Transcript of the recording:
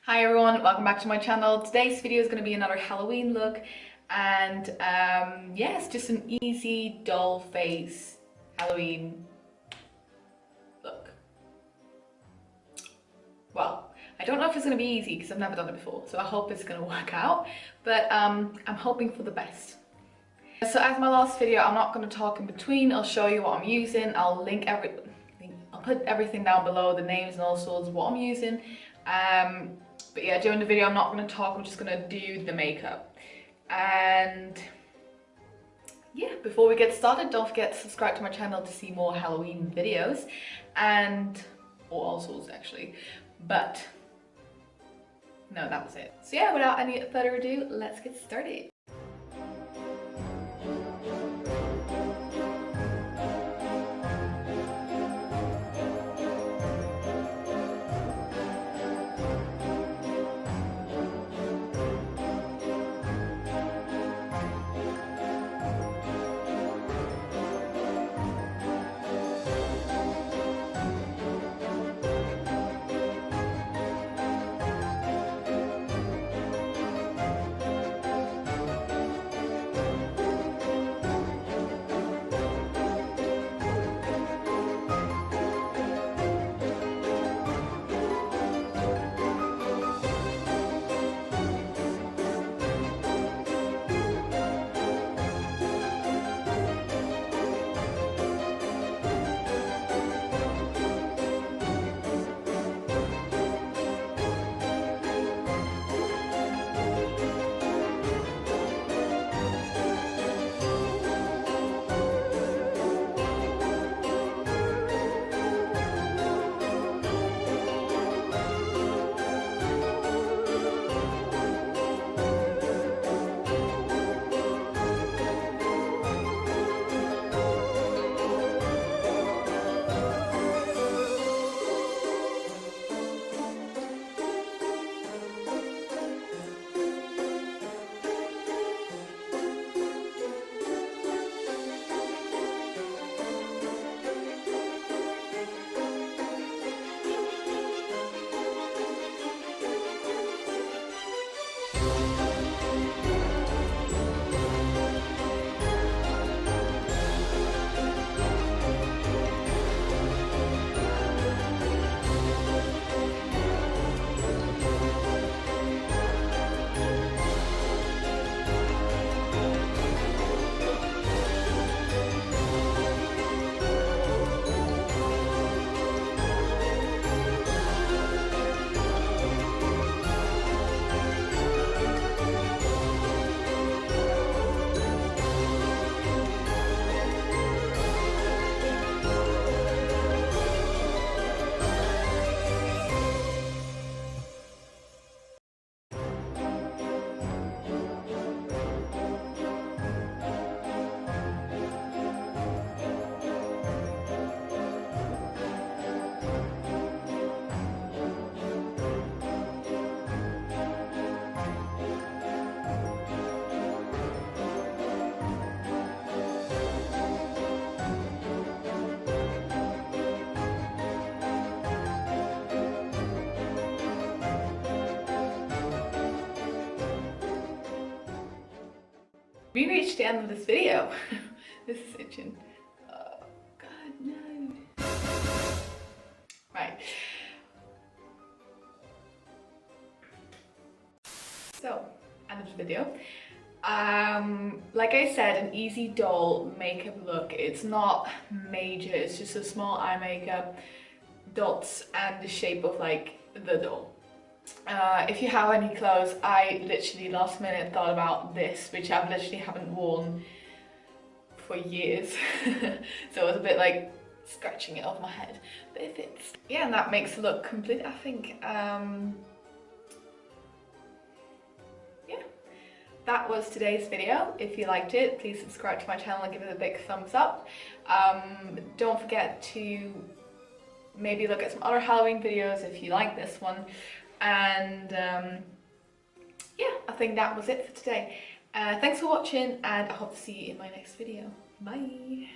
Hi everyone, welcome back to my channel. Today's video is going to be another Halloween look, and yeah, it's just an easy doll face Halloween look. Well, I don't know if it's going to be easy because I've never done it before, so I hope it's going to work out, but I'm hoping for the best. So as my last video, I'm not going to talk in between. I'll show you what I'm using. I'll put everything down below, the names and all sorts of what I'm using. But yeah, during the video I'm not going to talk, I'm just going to do the makeup. And yeah, before we get started, don't forget to subscribe to my channel to see more Halloween videos, or all sorts actually, but no, that was it. So yeah, without any further ado, let's get started. We reached the end of this video. This is itching. Oh god, no. Right. So, end of the video. Like I said, an easy doll makeup look. It's not major, it's just a small eye makeup, dots, and the shape of like the doll. If you have any clothes, I literally last minute thought about this, which I literally haven't worn for years. So it was a bit like scratching it off my head, but it fits. Yeah, and that makes the look complete, I think. Yeah, that was today's video. If you liked it, please subscribe to my channel and give it a big thumbs up. Don't forget to maybe look at some other Halloween videos if you like this one. And yeah, I think that was it for today. Thanks for watching, and I hope to see you in my next video. Bye!